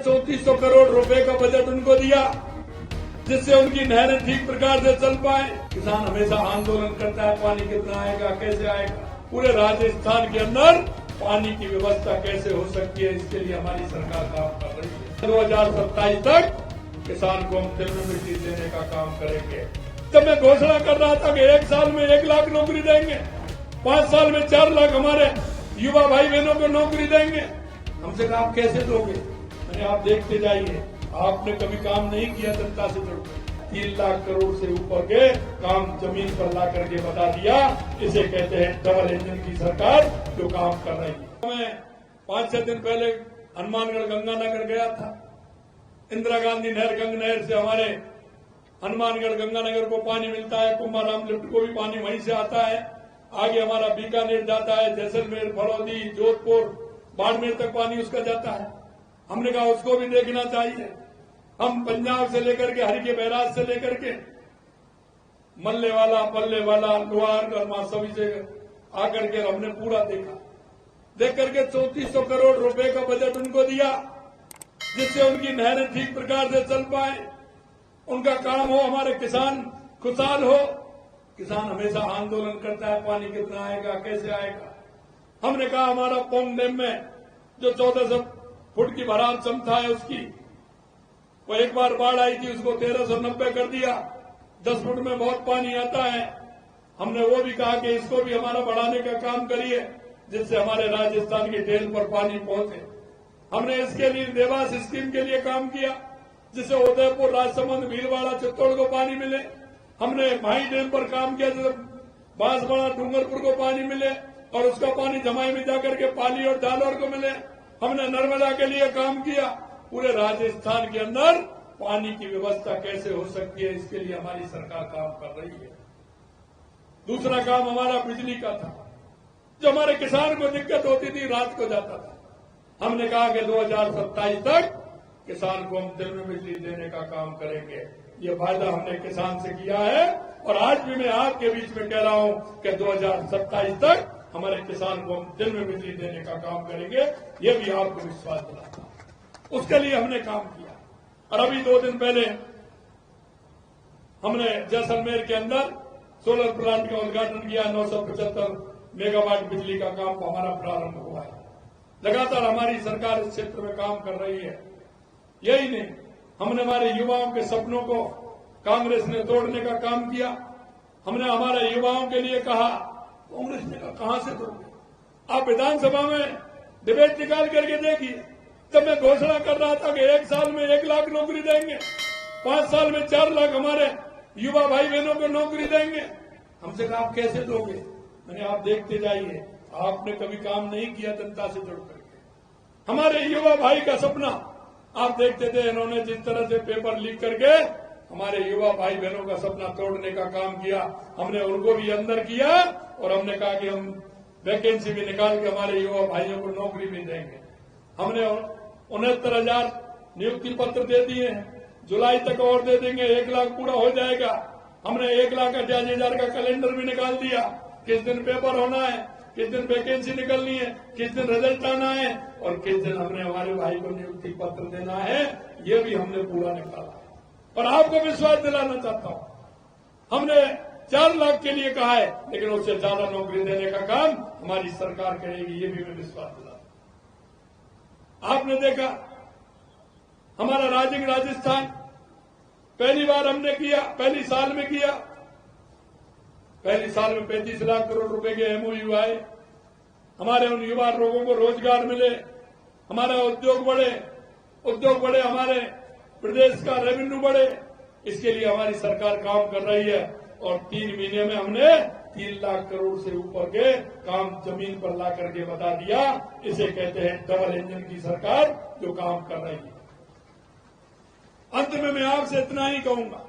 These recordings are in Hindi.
3400 करोड़ रुपए का बजट उनको दिया जिससे उनकी नहरें ठीक प्रकार से चल पाए। किसान हमेशा आंदोलन करता है, पानी कितना आएगा, कैसे आएगा। पूरे राजस्थान के अंदर पानी की व्यवस्था कैसे हो सकती है, इसके लिए हमारी सरकार काम कर रही है। 2027 तक किसान को हम तिल में मिट्टी देने का काम करेंगे। जब मैं घोषणा कर रहा था कि 1 साल में 1 लाख नौकरी देंगे, 5 साल में 4 लाख हमारे युवा भाई बहनों को नौकरी देंगे, हमसे कहा आप कैसे दोगे? मैंने आप देखते जाइए, आपने कभी काम नहीं किया जनता से जुड़कर। 3 लाख करोड़ से ऊपर के काम जमीन पर ला करके बता दिया। इसे कहते हैं डबल इंजन की सरकार जो काम कर रही है। मैं 5-6 दिन पहले हनुमानगढ़ गंगानगर गया था। इंदिरा गांधी नहर गंग नहर से हमारे हनुमानगढ़ गंगानगर को पानी मिलता है। कुंभाराम लिफ्ट को भी पानी वहीं से आता है। आगे हमारा बीकानेर जाता है, जैसलमेर, फलौदी, जोधपुर, बाड़मेर तक पानी उसका जाता है। हमने कहा उसको भी देखना चाहिए। हम पंजाब से लेकर के हरिके बैराज से लेकर के मल्ले वाला, पल्ले वाला, लोहार सभी से आकर के हमने पूरा देखा। देख करके 3400 करोड़ रुपए का बजट उनको दिया जिससे उनकी नहरें ठीक प्रकार से चल पाए, उनका काम हो, हमारे किसान खुशहाल हो। किसान हमेशा आंदोलन करता है, पानी कितना आएगा, कैसे आएगा। हमने कहा हमारा पौंग डैम में जो 1400 फुट की भराव क्षमता है उसकी, वो एक बार बाढ़ आई थी, उसको 1390 कर दिया। 10 फुट में बहुत पानी आता है। हमने वो भी कहा कि इसको भी हमारा बढ़ाने का काम करिए जिससे हमारे राजस्थान की टेल पर पानी पहुंचे। हमने इसके लिए देवास स्कीम के लिए काम किया जिससे उदयपुर, राजसमंद, भीलवाड़ा, चित्तौड़ को पानी मिले। हमने माही डैम पर काम किया जिससे बांसवाड़ा, डूंगरपुर को पानी मिले और उसका पानी जमाई में जाकर के पाली और जालौर को मिले। हमने नर्मदा के लिए काम किया। पूरे राजस्थान के अंदर पानी की व्यवस्था कैसे हो सकती है, इसके लिए हमारी सरकार काम कर रही है। दूसरा काम हमारा बिजली का था। जो हमारे किसान को दिक्कत होती थी, रात को जाता था। हमने कहा कि 2027 तक किसान को हम दिन में बिजली देने का काम करेंगे। ये वायदा हमने किसान से किया है और आज भी मैं आपके बीच में कह रहा हूं कि 2027 तक हमारे किसान को हम दिन में बिजली देने का काम करेंगे। ये भी आपको विश्वास दिलाता हूं। उसके लिए हमने काम किया। और अभी 2 दिन पहले हमने जैसलमेर के अंदर सोलर प्लांट का उद्घाटन किया। 975 मेगावाट बिजली का काम हमारा प्रारंभ हुआ है। लगातार हमारी सरकार इस क्षेत्र में काम कर रही है। यही नहीं, हमने हमारे युवाओं के सपनों को कांग्रेस ने तोड़ने का काम किया। हमने हमारे युवाओं के लिए कहा, कांग्रेस ने कहा कहां से तोड़े? आप विधानसभा में डिबेट निकाल करके देखिए। जब मैं घोषणा कर रहा था कि 1 साल में 1 लाख नौकरी देंगे, 5 साल में 4 लाख हमारे युवा भाई बहनों को नौकरी देंगे, हमसे कहा आप कैसे दोगे? मैंने आप देखते जाइए, आपने कभी काम नहीं किया जनता से जुड़ करके। हमारे युवा भाई का सपना आप देखते थे। इन्होंने जिस तरह से पेपर लीक करके हमारे युवा भाई बहनों का सपना तोड़ने का काम किया, हमने उनको भी अंदर किया और हमने कहा कि हम वैकेंसी भी निकाल के हमारे युवा भाइयों को नौकरी भी देंगे। हमने 69,000 नियुक्ति पत्र दे दिए हैं। जुलाई तक और दे देंगे, 1 लाख पूरा हो जाएगा। हमने 1,88,000 का कैलेंडर भी निकाल दिया। किस दिन पेपर होना है, किस दिन वैकेंसी निकलनी है, किस दिन रिजल्ट आना है और किस दिन हमने हमारे भाई को नियुक्ति पत्र देना है, ये भी हमने पूरा निकाला है। और आपको विश्वास दिलाना चाहता हूं, हमने 4 लाख के लिए कहा है, लेकिन उससे ज्यादा नौकरी देने का काम हमारी सरकार करेगी, ये भी मैं विश्वास दिलाता हूं। आपने देखा हमारा राजस्थान पहली बार हमने किया, पहली साल में किया। पहली साल में 35 लाख करोड़ रुपए के एमओयू आए। हमारे उन युवा लोगों को रोजगार मिले, हमारा उद्योग बढ़े, हमारे प्रदेश का रेवेन्यू बढ़े। इसके लिए हमारी सरकार काम कर रही है और 3 महीने में हमने 3 लाख करोड़ से ऊपर के काम जमीन पर ला करके बता दिया। इसे कहते हैं डबल इंजन की सरकार जो काम कर रही है। अंत में मैं आपसे इतना ही कहूंगा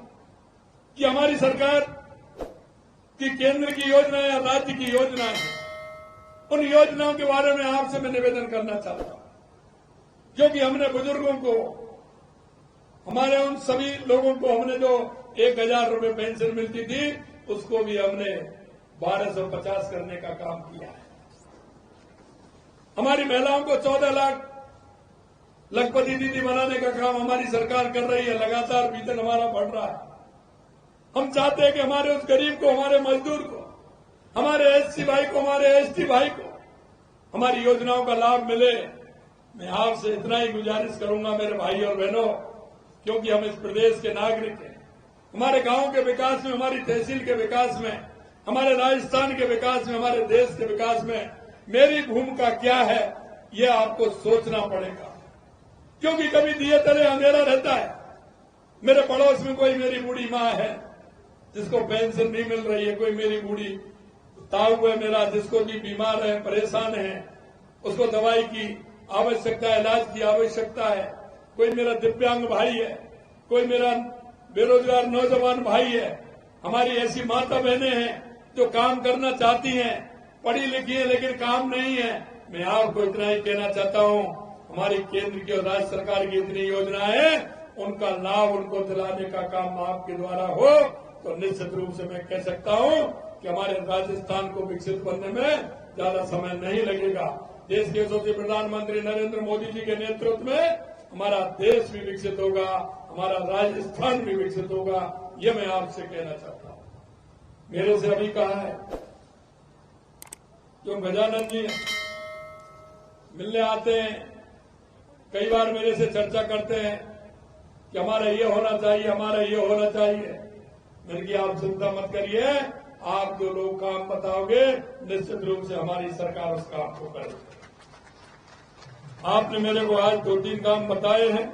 कि हमारी सरकार की केंद्र की योजनाएं या राज्य की योजनाएं हैं, उन योजनाओं के बारे में आपसे मैं निवेदन करना चाहता हूं, क्योंकि हमने बुजुर्गों को, हमारे उन सभी लोगों को हमने जो 1,000 रुपए पेंशन मिलती थी उसको भी हमने 1250 करने का काम किया है। हमारी महिलाओं को 14 लाख लखपति दीदी बनाने का काम हमारी सरकार कर रही है, लगातार वेतन हमारा बढ़ रहा है। हम चाहते हैं कि हमारे उस गरीब को, हमारे मजदूर को, हमारे एससी भाई को, हमारे एसटी भाई को हमारी योजनाओं का लाभ मिले। मैं आपसे इतना ही गुजारिश करूंगा मेरे भाई और बहनों, क्योंकि हम इस प्रदेश के नागरिक हैं। हमारे गांव के विकास में, हमारी तहसील के विकास में, हमारे राजस्थान के विकास में, हमारे देश के विकास में मेरी भूमिका क्या है, ये आपको सोचना पड़ेगा। क्योंकि कभी दिए तले अंधेरा रहता है। मेरे पड़ोस में कोई मेरी बूढ़ी माँ है जिसको पेंशन नहीं मिल रही है, कोई मेरी बूढ़ी ताऊ है मेरा जिसको भी बीमार है, परेशान है, उसको दवाई की आवश्यकता है, इलाज की आवश्यकता है। कोई मेरा दिव्यांग भाई है, कोई मेरा बेरोजगार नौजवान भाई है। हमारी ऐसी माता बहनें हैं जो काम करना चाहती हैं, पढ़ी लिखी है लेकिन काम नहीं है। मैं आपको इतना ही कहना चाहता हूं, हमारी केंद्र की और राज्य सरकार की इतनी योजनाएं हैं, उनका लाभ उनको दिलाने का काम आपके द्वारा हो तो निश्चित रूप से मैं कह सकता हूं कि हमारे राजस्थान को विकसित बनने में ज्यादा समय नहीं लगेगा। देश के यशस्वी प्रधानमंत्री नरेंद्र मोदी जी के नेतृत्व में हमारा देश भी विकसित होगा, हमारा राजस्थान भी विकसित होगा, ये मैं आपसे कहना चाहता हूं। मेरे से अभी कहा है जो गजानन जी मिलने आते हैं, कई बार मेरे से चर्चा करते हैं कि हमारा ये होना चाहिए, हमारा ये होना चाहिए। मैंने कहा आप चिंता मत करिए, आप जो लोग काम बताओगे निश्चित रूप से हमारी सरकार उस काम को करेगी। आपने मेरे को आज 2-3 काम बताए हैं,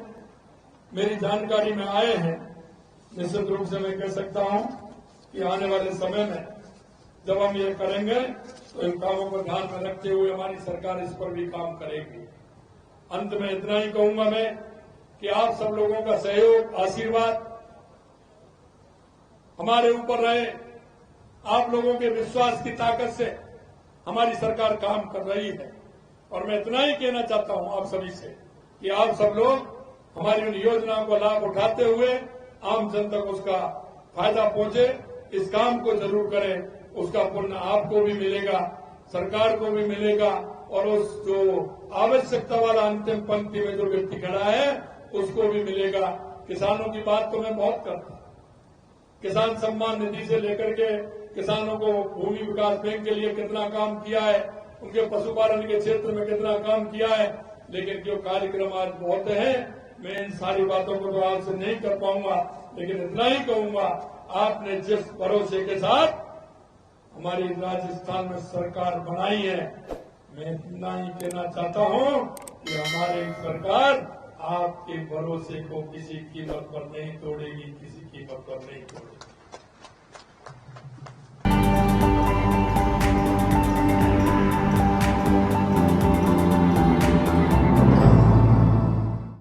मेरी जानकारी में आए हैं। निश्चित रूप से मैं कह सकता हूं कि आने वाले समय में जब हम ये करेंगे तो इन कामों को ध्यान में रखते हुए हमारी सरकार इस पर भी काम करेगी। अंत में इतना ही कहूंगा मैं कि आप सब लोगों का सहयोग, आशीर्वाद हमारे ऊपर रहे। आप लोगों के विश्वास की ताकत से हमारी सरकार काम कर रही है। और मैं इतना ही कहना चाहता हूं आप सभी से कि आप सब लोग हमारी उन योजनाओं का लाभ उठाते हुए आम जन तक उसका फायदा पहुंचे, इस काम को जरूर करें। उसका पुण्य आपको भी मिलेगा, सरकार को भी मिलेगा, और उस जो आवश्यकता वाला अंतिम पंक्ति में जो व्यक्ति खड़ा है उसको भी मिलेगा। किसानों की बात तो मैं बहुत करता हूं। किसान सम्मान निधि से लेकर के किसानों को भूमि विकास बैंक के लिए कितना काम किया है, उनके पशुपालन के क्षेत्र में कितना काम किया है, लेकिन जो कार्यक्रम आज बहुत हैं, मैं इन सारी बातों को तो आपसे नहीं कर पाऊंगा, लेकिन इतना ही कहूंगा आपने जिस भरोसे के साथ हमारी राजस्थान में सरकार बनाई है, मैं इतना ही कहना चाहता हूं कि हमारी सरकार आपके भरोसे को किसी कीमत पर नहीं तोड़ेगी, किसी